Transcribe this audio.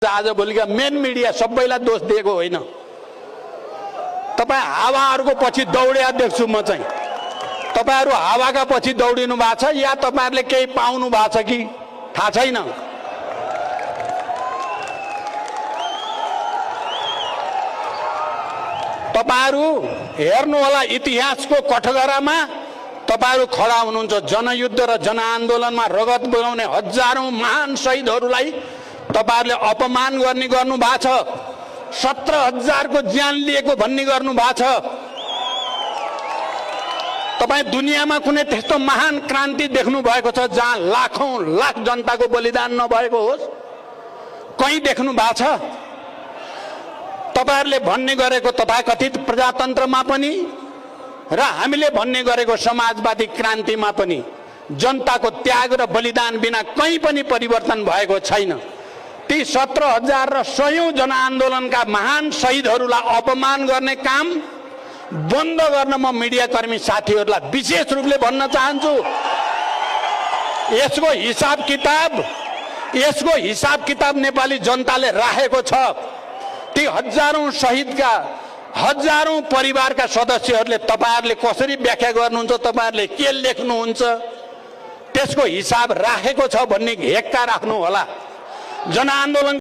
आजभोलिका main media सबैलाई दोष दिएको होइन। तपाईँ हावाहरूको पछि दौड्या देख्छु म चाहिँ। तपाईहरु हावाका पछि दौडिनु भएको छ या तपाईहरुले केही पाउनु भएको छ कि थाहा छैन। तपाईहरु हेर्नु होला इतिहासको कठघरामा तपाईहरु खडा हुनुहुन्छ। जनयुद्ध र जनआन्दोलनमा रगत बगाउने हजारौं महान शहीदहरूलाई तपाईहरुले अपमान गर्नु भएको छ। 17,000 को ज्यान लिएको भन्ने गर्नु भएको छ। तपाई दुनियामा कुनै त्यस्तो महान क्रान्ति देख्नु भएको छ जहाँ लाखौं लाख जनताको बलिदान नभएको होस्? कहीं देख्नु भएको छ? तपाईहरुले भन्ने गरेको तथाकथित प्रजातन्त्रमा पनि र हामीले भन्ने गरेको समाजवादी क्रान्तिमा पनि जनताको त्याग र बलिदान बिना कहीं पनि परिवर्तन भएको छैन। ती 17,000 र सयौं जनआन्दोलनका महान शहीदहरूलाई अपमान गर्ने काम बन्द गर्न म मिडियाकर्मी साथीहरूलाई विशेष रूपले भन्न चाहन्छु। यसको हिसाब किताब नेपाली जनताले राखेको छ। ती हजारौं शहीदका हजारौं परिवारका सदस्यहरूले तपाईहरुले कसरी व्याख्या गर्नुहुन्छ, तपाईहरुले के लेख्नुहुन्छ, त्यसको हिसाब राखेको छ भन्ने हेक्का राख्नु होला। जनआन्दोलन